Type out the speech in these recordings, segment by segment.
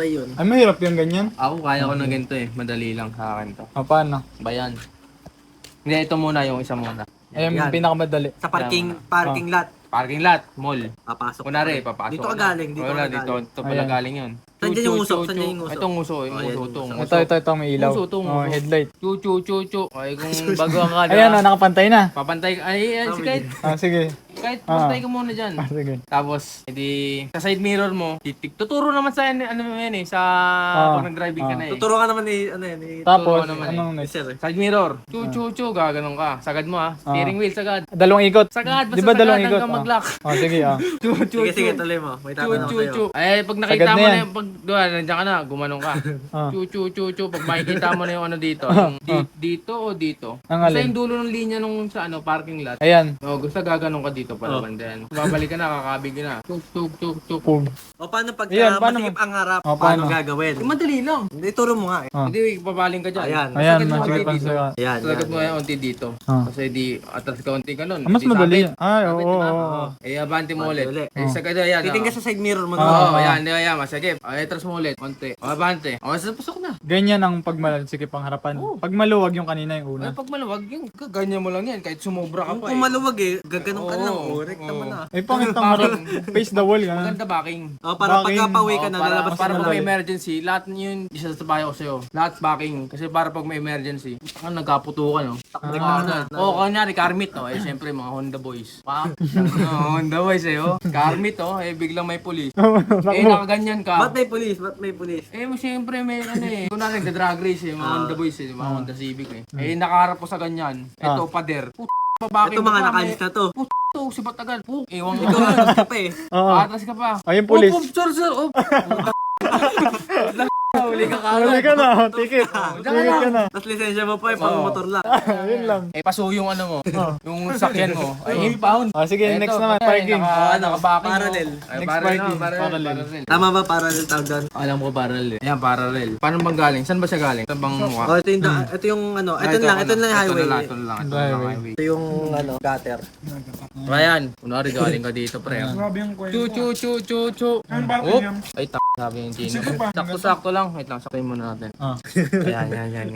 try yun. Ay, mahirap yung ganyan. Ako kaya ko na ganito eh. Madali lang sa akin to. Paano? Bayan. Hindi, ito muna yung isa muna. Ay, yung Yan. pinakamadali. Sa parking lot. Parking lot, mall. Papasok. Kunwari, papasok. Dito ka galing, dito Wala, ka galing. dito pala Ayan. galing yun. Saan dyan yung Chu, uso? chu, Saan chu. dyan yung uso? Itong uso, yung Oh, yan, uso, uso. itong Ito, may ilaw. Uso, itong Oh, uso. headlight. Chu, chu, chu, chu. Ay, kung bago ka Ayan, nakapantay na. papantay ka. Ay, kahit, Sige. pantay ka muna dyan. Sige. Tapos, edi, sa side mirror mo, titik. Tuturo naman sa, ano yan eh, sa pag nag-driving ka na eh. Tuturo ka naman ni, ano yan, ni... Tapos, naman anong ni next? Sir eh. Side mirror. Chu, chu, chu. Gaganon ka. Sagad mo ah. Steering wheel, sagad. Dalawang ikot. Sagad, basta Di ba sagad dalawang ikot? hanggang mag-lock. Sige, Chu, chu, Sige, sige, chu. tuloy mo. May Chu, tatanong chu, sa'yo. chu. Ay, pag Sagad nakita na mo yan. na yung pag nandiyan ka na, gumanong ka. Chu, chu, chu, chu. Pag makikita mo na yung ano dito, yung dito o dito. Ang Basta alin? yung dulo ng linya nung sa ano, parking lot. Ayan. O, gusto gaganong ka dito pala bandayan. Babalik ka na, kakabig ka na. Tuk, tuk, tuk, tuk. Pug. O paano pag Ayan, paano masikip ang harap? O, Paano paano? gagawin? Madali lang. Hindi, turo mo nga eh. Hindi, papaling ka dyan. Ayan. Ayan, Sagad mo sige, konti dito. pansaga. Ayan, Sagad yan. mo yung unti dito. Ah. Kasi di, atras ka unti ka nun. Mas Di madali. sabit. Ay, Sabit, oo. di ba? Oo. Eh, abante mo Abante ulit. ulit. Eh, sagad ayan. Titingin ka sa side mirror mo. Oo, no? ayan, ayan, masagip. Ay, atras mo ulit. Konti. O, abante. O, pasok na. Ganyan ang pagmalalsikip ang harapan. Pag maluwag yung kanina yung una. Ay, pag maluwag, yung ganyan mo lang yan. Kahit sumobra ka pa Kung eh. maluwag eh, gaganon ka lang. Oo, Correct naman ah. Ay, pangit ang harap. Face the wall, gano'n. Maganda backing. O, para Backing. pagka-pauwi ka na, para lalabas ka para na pag may lang. emergency, lahat yun, isa sa bahay ko sa'yo. Lahat backing. Kasi para pag may emergency, ang nagkaputukan, no? Oo, kanyari, Carmit, no? Eh, siyempre, mga Honda boys. Honda boys, eh, oh. Carmit, oh. Eh, biglang may pulis. Eh, nakaganyan ka. Ba't may police? Ba't may police? Eh, siyempre, may ano eh. Kung na nagda-drag race, eh, mga Honda boys, eh, mga Honda Civic, eh. Eh, nakaharap ko sa ganyan. Ito, pader. Pabacking Ito mga nakalis na to. Ito, si Batagal. Ewan Ikaw ko. alas ka pa eh. Oo. Atras ka pa. Ayun, police. Sir. Oh. Huli ka Huli ka na, ticket. Ticket ka na. Tapos lisensya mo pa eh, pang motor lang. Yun lang. Eh, paso yung ano mo. Yung sakyan mo. Ay, impound. Sige, next naman, parking. Naka-backing. Parallel. Next parking. Parallel. Tama ba parallel tawag doon? Alam ko parallel. Ayan, parallel. Paano bang galing? Saan ba siya galing? Saan bang mukha? Oh, ito yung ano, ito lang yung highway. Ito na lang highway. Ito yung ano, gutter. Ayan, kunwari galing ka dito, pre. Grabe yung kwento. Chu. Ang bakit Oh, yan? ay, sabi yung Gino. Sakto-sakto lang. Wait lang, saktuin muna natin. Ayan.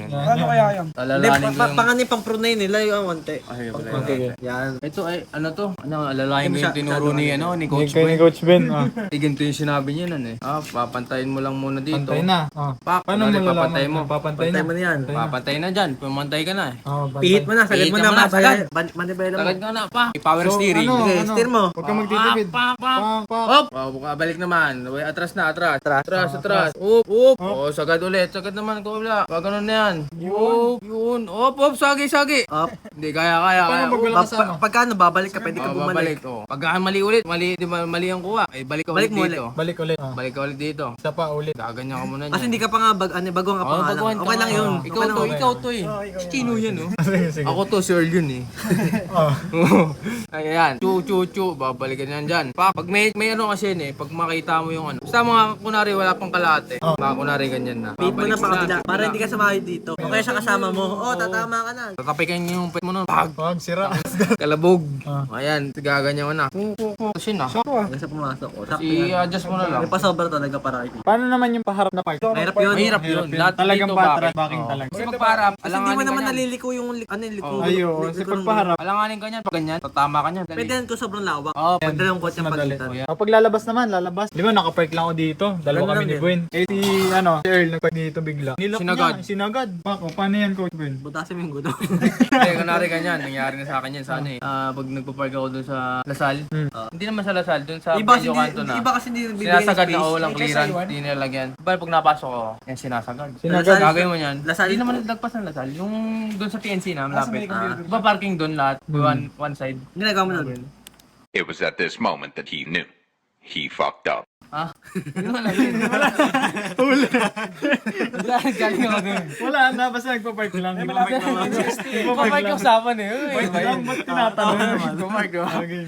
Ano kaya yan? Hindi, Alalahanin mo yung... panganin pang prunay nila yung konti. Ay, wala. Okay. Yan. Ito ay, ano to? Ano, alalahanin mo yung tinuro ni, ni Coach Kay Ben. Coach Ben. Ganito yung sinabi niya nun eh. Papantayin mo lang muna dito. Pantay na. Pak, Paano mo kunwari, papantay lalaman? mo. Papantay Pantay na. mo na yan. Papantay na dyan. Pumantay ka na eh. Pihit mo na, sagad Pihit mo ka na. mo na, sagad. Manibela mo. Sagad ka na, pa. Power steering. ano? Sige, steer mo. Huwag kang magtitipid. Pak. Pak. Hop! Balik naman. Atras na, atras. Atras. Up. Oh, sagad ulit. Sagad naman, wala. Pag ganun na yan. Yun. Op, sagi. Up. Hindi, kaya. Paano pag wala kasama? Pagkano babalik ka, pwede ka Babalik. bumalik. Pag mali ulit, mali ang kuha. Eh, balik ka ulit Balik mo dito. Balik ulit. Balik ka ulit dito. Isa pa ulit. Gaganyan ka muna niyan. Kasi hindi ka pa nga baguhan ka pa nga lang. baguhan ka Okay lang nga. yun. Ikaw to eh. Chino yan oh. Sige. Ako to, Sir yun eh. Oh. Ayan, chu. Babalikan yan dyan. Pag may ano kasi yun eh, pag makita mo yung ano. Basta mga kunwari wala pang kalate. Mga kunwari ganyan na. Pihit mo na Babalik pa sila. kabila. Para hindi ka sumahid dito. O kaya sa kasama mo. Oh, tatama ka na. Tatapikan yung pet mo nun. Pag! Wag, sira. Kalabog. Ayan, gaganyan mo na. Kasi na. Hanggang sa pumasok. O, sakto yan. I-adjust mo na lang. May pasobra talaga para ito. Paano naman yung paharap na part? Mahirap yun. Mahirap yun. Lahat Talagang dito patras, bakit? backing Oo. talaga. Kasi magparap, Kasi hindi mo naman naliliko yung likod. Ay, oo. Kasi pag paharap, Alanganin ka niyan, pag ganyan, tatama ka niyan. Dali. Pwede yan kung sobrang lawak. Oo, Pag dalawang kotse ang madali. palitan. Kapag lalabas naman, lalabas. Di ba, nakapark lang ako dito. Dalawa Ganun kami lang ni yan. Gwen. Eh, si Earl, nagpark dito bigla. Nilok Sinagad. niya, sinagad. Bako, paano yan, Coach Gwen? Butasin mo yung gudo. Hindi, kunwari ganyan, nangyari na sa akin yan sa ano eh. Pag nagpa-park ako dun sa Lasal, hindi naman sa Lasal, dun sa Pedro Canto na. Iba kasi hindi nagbibigay ng Sinasagad na space. walang clearance, hindi nilagyan. Bali pag napasok ako, yan sinasagad. Sinagad. Gagawin mo yan. Lasal. Hindi naman nagpas ng Lasal. Yung doon sa TNC na, malapit. Diba parking doon lahat? One side. Ginagawa mo na. It was at this moment that he knew. He fucked up. Ah? Hindi mo alam yun. Wala, galing ako doon. Wala na, basta nagpa-park lang. Nagpa-park yung usapan eh. Park lang, ba't tinatanong? Nagpa-park ko. Okay.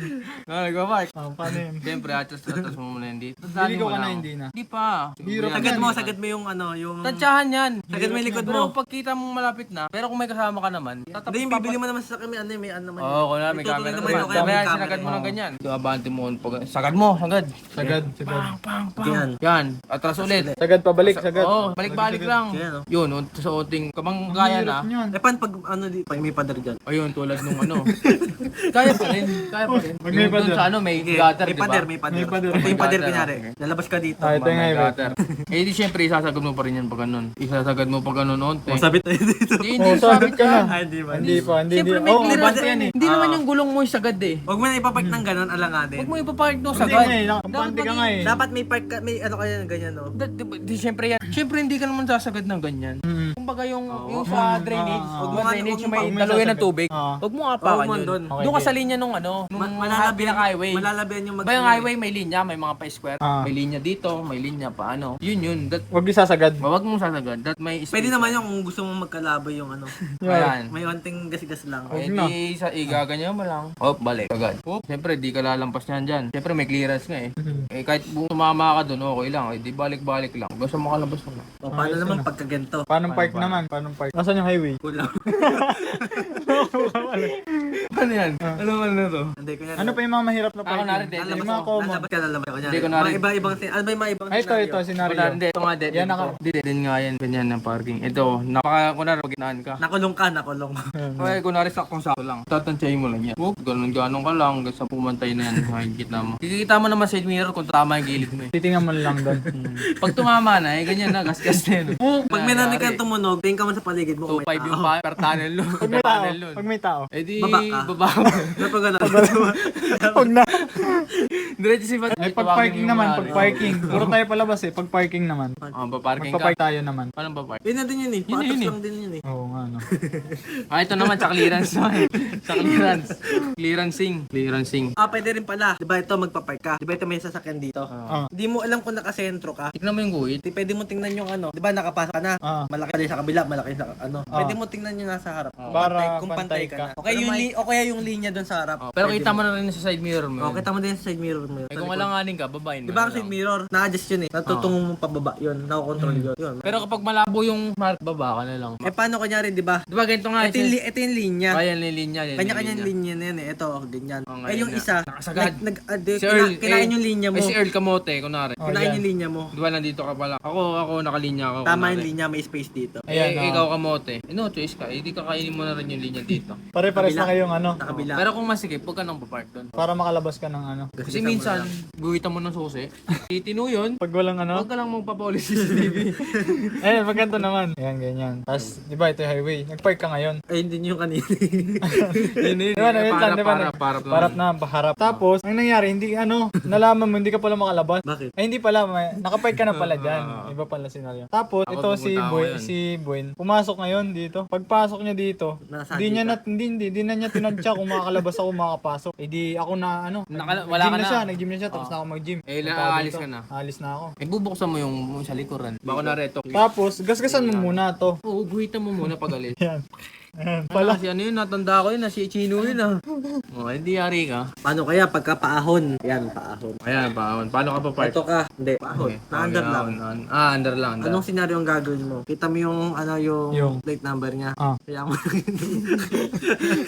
Nagpa-park. Paano yun? Siyempre, atas mo muna hindi. Hindi ko ka na, hindi na. Hindi pa. Hirap. Sagad mo yung ano, yung... Tansyahan yan. Sagad mo yung likod Pero mo. pag kita mong malapit na, pero kung may kasama ka naman, Hindi, yung bibili mo naman sa kami, ano, may ano naman. Oo, kung na, may Itutuloy camera naman naman. yun, kaya may Kaya camera. sinagad mo ng ganyan. Abante mo, sagad mo, sagad. Sagad. pang. Yan. Yan, atras ulit. Sagad pabalik, sagad. Oo, balik-balik lang. Yan, oh. Yun, sa oting, kapag kaya na. Yan. Eh, paano pag ano di, pag may pader dyan? Ayun, tulad nung ano. Kaya pa rin. Pag may Yung dun pader. sa ano, may Sige, gutter, may di ba? pader, may pader. May pader. Ito yung pader, May kunyari. gutter, Lalabas ka dito. Ah, ito yung May highway. gutter. Eh, di syempre, isasagad mo pa rin yan pag ganun. Isasagad mo pag ganun, onte. Masabit tayo dito. Hindi, Oh, sabit ka na. Ay, hindi ba? Hindi pa, hindi. Siyempre, may Oh, clearance abante yan eh. eh. Hindi naman yung gulong mo yung sagad eh. Huwag mo na ipapark ng ganun, alanganin. Huwag mo ipapark doon Hindi sagad. nga eh, nakampante ka nga eh. Dapat may park ka, may ano kaya ganyan, no? Di syempre yan. Syempre hindi ka naman sasagad ng ganyan. Mm. Kumbaga yung sa drainage, Huwag yung mo nga- drainage huwag yung mo may nga daluyan ng sasagad. tubig. Oo. Huwag mo Huwag apakan mo yun. doon. Okay, Doon ka sa okay. linya nung ano, nung Malalabihan pinaka-highway. Malalabihan yung Ba yung highway may linya, may mga pa-square, Ah. may linya dito, may linya pa ano. Yun. Huwag isasagad. Wag mong sasagad. That may space. Pwede naman yung kung gusto mong magkalaboy yung ano. Ayan. May onting gas-gas lang. Eh na. di sa igaganyan mo lang. Hop, balik agad. Hop. Siyempre di ka lalampas niyan dyan. Siyempre may clearance nga eh. Eh kahit tumama ka doon, okay lang. Eh di balik-balik lang. Basta makalabas mo lang. O, paano naman pagka ganito? Paano park naman? Paano park? Nasaan yung highway? Kulang. Ano yan? Ano na to? Hindi, kunyari. Ano pa yung mga mahirap na Ako parking? na rin, Lalabas Yung mga common. lalabas ka, lalabas ka. Hindi ko na rin. Mga iba-ibang, ano ba yung mga ibang Ay, ito, scenario? scenario. Hindi, ito nga dead. Yan ako. Din nga yan. Ganyan ng parking. Ito, kunwari pagkinaan ka. Nakulong ka, nakulong. Okay, kunwari saktong-sakto lang. Tatansyahin mo lang yan. Huwag, ganun ka lang. Hanggang sa pumantay na yan. Makikita mo. Kikita mo naman sa mirror kung tama yung gilid mo eh. Titingnan mo lang doon. Pag tumama na, eh, ganyan na. Gasgas na yun. Pag may narinig kang tumunog, tingin ka man sa paligid mo kung 2.5 may yung tao. per tunnel nun. Pag may tao. Pag may tao. Eh di, Baba ka. baba. Napag ano? Pag na. Diretso si Pat. Ay, pag parking naman, pag parking. Puro tayo palabas eh. Pag parking naman. Paparking ka. Magpa-park tayo naman. Paano ba park? Yun na din yun eh. Yun na Patos yun eh. lang din yun eh. Oo nga, no. Ah, ito naman, sa clearance naman. Sa clearance. Clearancing. Pwede rin pala. Diba ito, magpapark ka. Diba ito may sasakyan dito. Hindi mo alam kung nakasentro ka. Tignan mo yung guhit. Pwede mo tingnan yung ano. Diba nakapasok ka na. Ah. Malaki sa kabila, malaki sa ano. Pwede mo tingnan yung nasa harap. Para Kung pantay ka na. pantay Okay, yung o kaya yung linya doon sa harap. Pero kita mo na rin sa side mirror mo. Oh, kita mo din sa side mirror mo yun. Eh kung alanganin ka, babayin mo. Diba ang na lang. side mirror? Na-adjust yun eh. Natutungo mo pababa yun. Nakokontrol yun. Yun. Pero kapag malabo yung mark, baba ka na lang. Eh paano kunyari, diba? Diba ganito nga? Ito yung linya. Kaya yung linya. Kanya-kanyang linya na yan eh. Ito, ganyan. Oh, Eh yung ngayon na. isa, Nakasagad. nag-addict. Si Earl, Kinain yung linya mo. Eh si Earl Kamote, kunwari. Oh, Kinain yan. yung linya mo. Diba nandito ka pala? Ako nakalinya ako. Tama kunwari. yung linya, may space dito. Ayan, Eh, oh. ikaw Kamote. Eh, no choice ka. Eh, di ka kainin mo na rin yung linya dito. Pare-pares na kayong ano. Sa kabila. Pero kung masikip, huwag ka nang papark doon. Para makalabas ka ng ano. Kasi minsan, guhitan mo ng susi. Titino yun. Pag walang ano. Huwag ka lang magpa-police CCTV. Eh, pag ganito naman. Ayan, ganyan. Tapos, di ba ito yung highway. Nag-park ka ngayon. Ay, hindi nyo yung kanina. Yun yun. Diba, na, yun lang, diba? Parap Parap na, paharap. Tapos, ang nangyari, hindi, ano, nalaman mo, hindi ka pala makalabas. Bakit? Ay, hindi pala, nakapark ka na pala dyan. Iba pala scenario. Tapos, Ako, ito si pupunta ako Boy, yun. si Boy, pumasok ngayon dito. Pagpasok niya dito, Nasagi hindi niya ka. na, hindi na niya tinadya kung makakalabas ako, makakapasok. Eh di, ako na, ano, Wala nag-gym ka na na. siya, nag-gym na siya, tapos na ako mag-gym. Eh, Punta aalis dito. ka na. Alis na ako. Eh, bubuksan mo yung sa likuran. Bako na reto. Tapos, gasgasan mo muna to. Oo, guhitan mo muna pag alis. Yan. Ayan. Pala. Kasi ano yun, natanda ko yun, si Chino yun ah. Oh, hindi yari ka. Paano kaya pagka paahon? Yan, paahon. Ayan, paahon. Paano ka pa park? Ito ka. Hindi, paahon. Na-under lang. Under lang. Under. Anong senaryo ang gagawin mo? Kita mo yung, ano, yung Yung- plate number niya. Ah. Kaya mo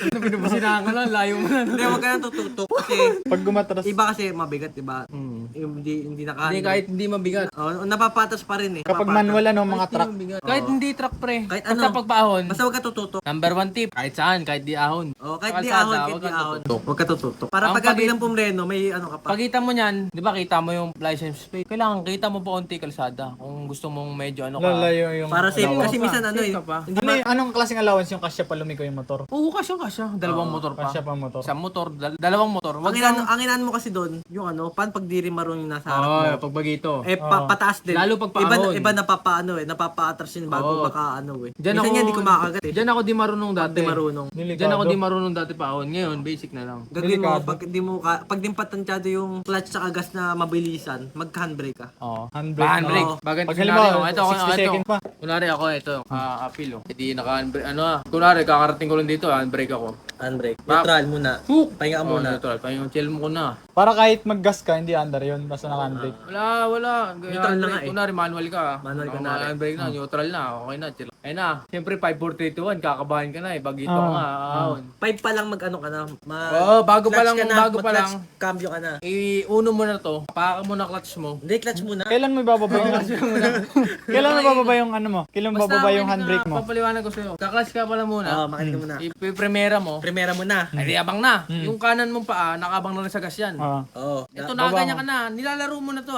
Ano pinabasinahan ka lang, layo mo na. Hindi, huwag ka nang tututok. Kasi, Pag gumatras, iba kasi mabigat, diba? Hmm. Yung hindi naka... Hindi, kahit hindi mabigat. Oh, napapatas pa rin eh. kapag Napapatas. manual ano, mga Kahit truck. hindi mabigat. Kahit hindi truck pre. Kahit Basta ano. pagpaahon. Basta huwag ka tututok. Number 1 tip. Kahit saan, kahit di ahon. Oh, kahit di Kalsada, ahon, kahit huwag di kang ahon. tututok. Huwag ka tututok. Para Ang pag pagi- biglang pumreno, may ano ka pa. Pagkita mo niyan, di ba kita mo yung license plate? Kailangan kita mo pa onti kalsada. Kung gusto mong medyo ano ka. Lalayo yung... Para safe. Safe Kasi ka minsan pa, ano safe eh. ka pa. Hindi Ano, anong klaseng allowance yung kasya pa lumiko yung motor? Oo, kasya. Dalawang motor pa. Kasya pa motor. Isang motor, dalawang motor. Wag ang inaan mo kasi doon, yung ano, paano pag di rin marunong yung nasa harap mo? Oh, pag bagito. Eh, pataas din. Lalo pag paahon. Iba napapaano eh, napapaatras yun bago Oo. makaano eh. Diyan Minsan ako, yan, di ko makakagat eh. Diyan ako di marunong dati. Di marunong. Diyan ako di marunong dati paahon. Ngayon, basic na lang. Gagawin mo, Delikado. pag di patansyado yung clutch sa gas na mabilisan, mag-handbrake ka. Oo. Handbrake. Handbrake. Oo. Bagay Pag scenario. halimbawa, Ito, 60 second pa. Kunwari ako, ito, apil oh. Hindi naka-handbrake. Ano ah. Kunwari, kakarating ko lang dito, handbrake ako. Handbrake. Pa- Neutral muna. Hook! Pahinga ka muna. Neutral. Pahingong chill mo ko na. Para kahit mag-gas ka, hindi under yun. Basta naka-handbrake. Wala. Neutral na nga eh. Kunwari, manual ka. Manual ka na rin. Handbrake na, neutral na. Okay na, chill. Ayun na. Siyempre, 5, 4, 3, 2, 1. Kakabahan ka na eh. Bagito ka nga. Ahon. 5 pa lang mag-ano ka na. Bago pa lang, Cambio ka na. Uno mo na to. Paka mo na clutch mo. Hindi, clutch muna. Kailan mo ibababa yung... Kailan mo ibababa yung ano mo? Kailan mo ibababa yung handbrake mo? Papaliwanag ko sa'yo. Kaklatch ka pala muna. Oo, makinig ka muna. Ipipremera mo. Primera mo na. Ay, di abang na. Yung kanan mong paa, nakabang na rin sa gas yan. Oo. Ito nakaganyan ka na. Nilalaro mo na to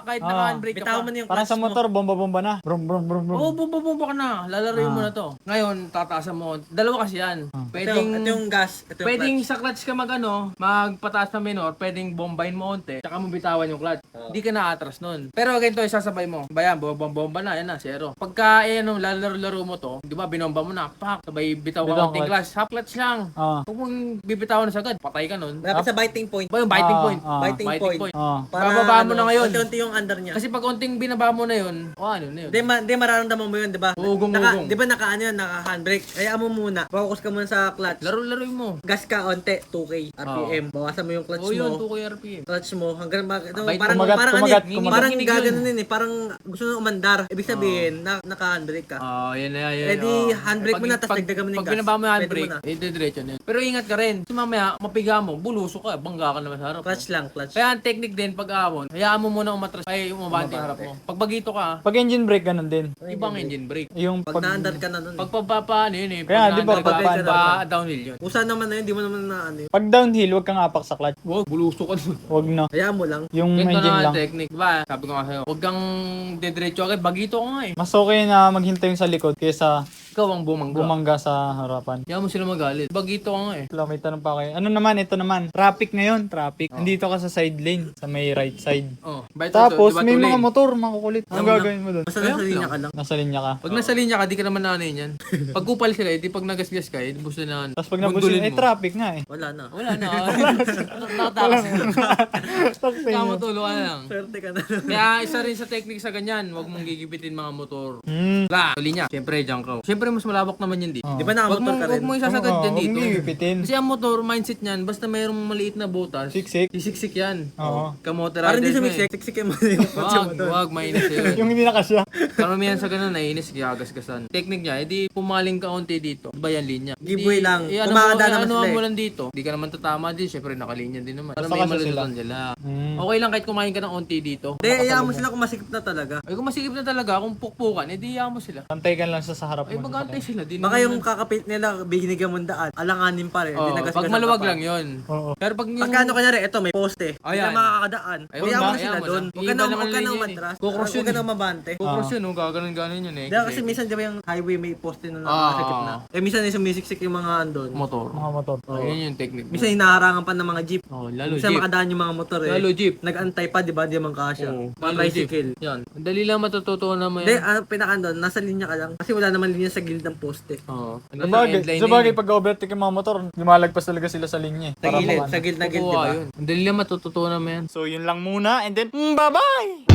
kahit naka-handbrake ka Bitaw pa. mo na yung Parang clutch sa mo. motor, bomba-bomba na. Brum, brum, brum, brum. Oo, bumba ka na. Lalaroin mo na to. Ngayon, tataasan mo. Dalawa kasi yan. Ito yung gas. Ito yung Pwedeng clutch. sa clutch ka magpataas na minor, pwedeng bombahin mo onte, tsaka mo bitawan yung clutch. Hindi ka na-atras nun. Pero ganito, isasabay mo. Bayan, bomba na, yan na, zero. Pagka, lalaro-laro mo to, di ba, binomba mo na, pak, sabay bitaw ka Bitaw onting clutch. clutch. Half clutch lang. Huwag mong bibitawan na sagad, patay ka nun. Malapit sa biting point. Ba yung biting point? Biting point. Bababa mo na ngayon. Unti-unti yung under niya. Kasi pag onting binaba mo na yun, ano na yun? Di mararamdaman mo yun, di ba? Ugong. Di ba naka-ano yun, naka-handbrake? Kaya mo muna. Focus ka muna sa clutch. Laro-laroin mo. Gas ka onte, 2K RPM. Bawasan mo yung clutch Oo yun, mo. 2 RPM. Clutch mo hanggang Bait parang kumagat, parang kumagat, ano, kumagat. parang Nanginig yun. gaganon din eh, parang gusto nang umandar. Ibig sabihin, naka-handbrake ka. Yan na, yan. Eh di, handbrake mo na, tapos dagdagan mo ng Pag gas. binaba mo yung Pwede handbrake, mo na. diretso na yun. Pero ingat ka rin. Kasi mamaya, mapiga mo, bulusok ka, bangga ka naman sa harap. Clutch lang, clutch. Kaya ang technique din, pag ahon, hayaan mo muna umatras, ay umabante yung harap mo. Pag bagito ka, Pag engine brake, ganun din. ibang engine brake. Yung Pag na-under ka na nun. Pag papaano yun eh. Kaya, di ba, pag pag- downhill yun. Usa naman na yun, di mo naman na ano yun. Pag downhill, huwag kang apak sa clutch. Wow, bulusok ka dun. Huwag na. Hayaan mo lang. Yung Ganito engine na ang lang. technique. Diba? Sabi ko nga sa'yo, huwag kang didiretso agad, bagito ka nga eh. Mas okay na maghintay yung sa likod kaysa Ikaw ang bumangga. bumangga sa harapan. Hayaan mo sila magalit. Bagito ka nga eh. Wala, may tanong pa kayo. Ano naman, ito naman. Traffic ngayon, traffic. Nandito ka sa side lane, sa may right side. Oh, by Tapos, diba, may two mga lane? motor, makukulit. Anong gagawin mo doon? Basta nasa linya ka lang. Nasa linya ka. Pag nasa linya ka, di ka naman nanayin yan. Pag kupal sila, di pag nagasgas ka, di busto na. Tapos pag nabusin, eh traffic nga eh. Wala na. Wala na. Nakatakas. Tapos sa Kaya inyo. matulog ka na lang. Swerte ka na. Kaya isa rin sa technique sa ganyan, huwag mong gigibitin mga motor. Hmm. Wala, linya. Siyempre, junk row. Siyempre, mas malawak naman yun di. Di ba nakamotor ka rin? Huwag mo isasagad Oo, dyan huwag dito. mong ipipitin. Kasi ang motor, mindset niyan, basta mayroong maliit na butas, Siksik. sisiksik yan. Oo. Kamotor Parang hindi riders mo eh. sumiksik, siksikin mo na yung Wag, mainis yun. Yung hindi nakasya. Karamihan sa ganun, naiinis, gagasgasan. Technique niya, edi pumaling ka onti dito. Diba yan linya? Giveaway lang. Ano Kumakada naman sila eh. mo lang dito. Di ka naman tatama din, syempre nakalinya din naman. Para Basta may kasi sila. malututan sila. Hmm. Okay lang kahit kumain ka ng onti dito. Hindi, hayaan mo sila kung masikip na talaga. Ay kung masikip na talaga, kung pukpukan, edi hayaan mo sila. Antay ka lang sa harap Ay mo. magantay sila din. Baka yung kakapit nila, binigyan mo ng daan, alanganin pa rin. Oh, Di pag maluwag lang yun. Oo. Pero pag yung... Pagka ano kanyari, ito may poste. Hindi Ayan. na makakadaan. Ay, Hayaan mo wag na na, sila hayaan mo doon. na. Huwag ka Iba na naman huwag ka na linya yun eh. umatras. Kukros Huwag yun ka eh. na mabante. Kukros yun, ganon yun eh. Hindi, kasi minsan di ba yung highway may poste na nakasikip na. Eh minsan yung sumisiksik yung mga andon. Motor. Mga motor. Ayun yung technique. Minsan hinaharangan pa ng mga jeep. Oh, lalo Minsan jeep. makadaan yung mga motor eh. Lalo jeep. Nag-antay pa, di ba? Di man kasya. Oo, Mga lalo jeep. tricycle. Yan. Ang dali lang matututunan mo Hindi, yan. pinakandon, nasa linya ka lang. Kasi wala naman linya sa gilid ng poste. Oo. Sabagay, pag overtake yung mga motor, lumalagpas talaga sila sa linya eh. Sa gilid, sa gilid na gilid, di ba? Ang dali lang matututunan mo yan. So yun lang muna and then, bye-bye!